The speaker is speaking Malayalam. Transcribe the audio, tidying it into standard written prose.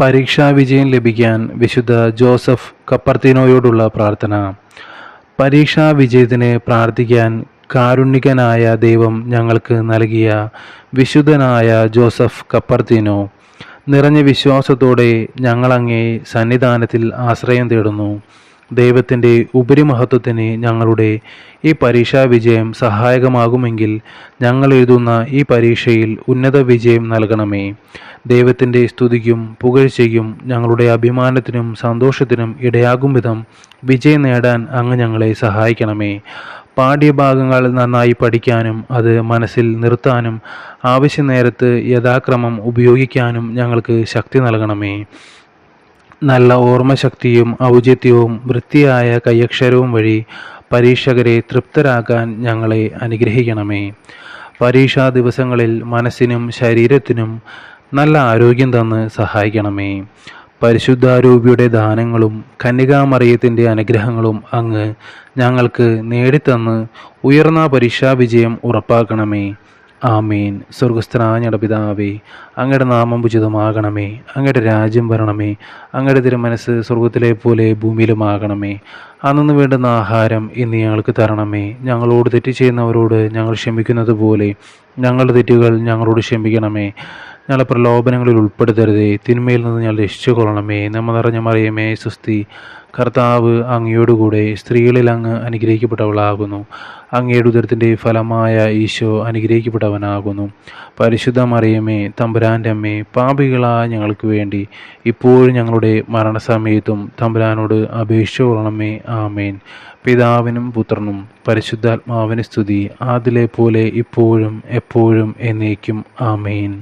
പരീക്ഷാ വിജയം ലഭിക്കാൻ വിശുദ്ധ ജോസഫ് കപ്പർത്തീനോയോടുള്ള പ്രാർത്ഥന. പരീക്ഷാ വിജയത്തിന് പ്രാർത്ഥിക്കാൻ കാരുണ്യകനായ ദൈവം ഞങ്ങൾക്ക് നൽകിയ വിശുദ്ധനായ ജോസഫ് കപ്പർത്തീനോ, നിറഞ്ഞ വിശ്വാസത്തോടെ ഞങ്ങളങ്ങേ സന്നിധാനത്തിൽ ആശ്രയം തേടുന്നു. ദൈവത്തിൻ്റെ ഉപരിമഹത്വത്തിന് ഞങ്ങളുടെ ഈ പരീക്ഷാ വിജയം സഹായകമാകുമെങ്കിൽ ഞങ്ങൾ എഴുതുന്ന ഈ പരീക്ഷയിൽ ഉന്നത വിജയം നൽകണമേ. ദൈവത്തിൻ്റെ സ്തുതിക്കും പുകഴ്ചയ്ക്കും ഞങ്ങളുടെ അഭിമാനത്തിനും സന്തോഷത്തിനും ഇടയാകും വിധം വിജയം നേടാൻ അങ്ങ് ഞങ്ങളെ സഹായിക്കണമേ. പാഠ്യഭാഗങ്ങൾ നന്നായി പഠിക്കാനും അത് മനസ്സിൽ നിർത്താനും ആവശ്യ നേരത്ത് യഥാക്രമം ഉപയോഗിക്കാനും ഞങ്ങൾക്ക് ശക്തി നൽകണമേ. നല്ല ഓർമ്മശക്തിയും ഔചിത്യവും വൃത്തിയായ കൈയക്ഷരവും വഴി പരീക്ഷകരെ തൃപ്തരാക്കാൻ ഞങ്ങളെ അനുഗ്രഹിക്കണമേ. പരീക്ഷാ ദിവസങ്ങളിൽ മനസ്സിനും ശരീരത്തിനും നല്ല ആരോഗ്യം തന്ന് സഹായിക്കണമേ. പരിശുദ്ധാരൂപിയുടെ ദാനങ്ങളും കന്യകാമറിയത്തിൻ്റെ അനുഗ്രഹങ്ങളും അങ്ങ് ഞങ്ങൾക്ക് നേടിത്തന്ന് ഉയർന്ന പരീക്ഷാ വിജയം ഉറപ്പാക്കണമേ. ആമീൻ. സ്വർഗസ്ഥനായ ഞങ്ങളുടെ പിതാവേ, അങ്ങയുടെ നാമം ഉചിതമാകണമേ. അങ്ങയുടെ രാജ്യം വരണമേ. അങ്ങയുടെ തിരുമനസ്സ് സ്വർഗത്തിലെ പോലെ ഭൂമിയിലുമാകണമേ. അന്നു വേണ്ടുന്ന ആഹാരം ഇന്ന് ഞങ്ങൾക്ക് തരണമേ. ഞങ്ങളോട് തെറ്റ് ചെയ്യുന്നവരോട് ഞങ്ങൾ ക്ഷമിക്കുന്നത് പോലെ ഞങ്ങളുടെ തെറ്റുകൾ ഞങ്ങളോട് ക്ഷമിക്കണമേ. ഞങ്ങളെ പ്രലോഭനങ്ങളിൽ ഉൾപ്പെടുത്തരുതേ, തിന്മയിൽ നിന്ന് ഞങ്ങൾ രക്ഷിച്ചുകൊള്ളണമേ. നമ്മ നിറഞ്ഞ മറിയമേ സുസ്തി, കർത്താവ് അങ്ങയോടുകൂടെ സ്ത്രീകളിൽ അങ്ങ് അനുഗ്രഹിക്കപ്പെട്ടവളാകുന്നു. അങ്ങയുടെ ഉദരത്തിൻ്റെ ഫലമായ ഈശോ അനുഗ്രഹിക്കപ്പെട്ടവനാകുന്നു. പരിശുദ്ധ മറിയമേ തമ്പുരാൻ്റെ അമ്മേ, പാപികളായ ഞങ്ങൾക്ക് വേണ്ടി ഇപ്പോഴും ഞങ്ങളുടെ മരണസമയത്തും തമ്പുരാനോട് അപേക്ഷിച്ചു കൊള്ളണമേ. ആമേൻ. പിതാവിനും പുത്രനും പരിശുദ്ധാത്മാവിന് സ്തുതി, ആദിലെ പോലെ ഇപ്പോഴും എപ്പോഴും എന്നേക്കും. ആമേൻ.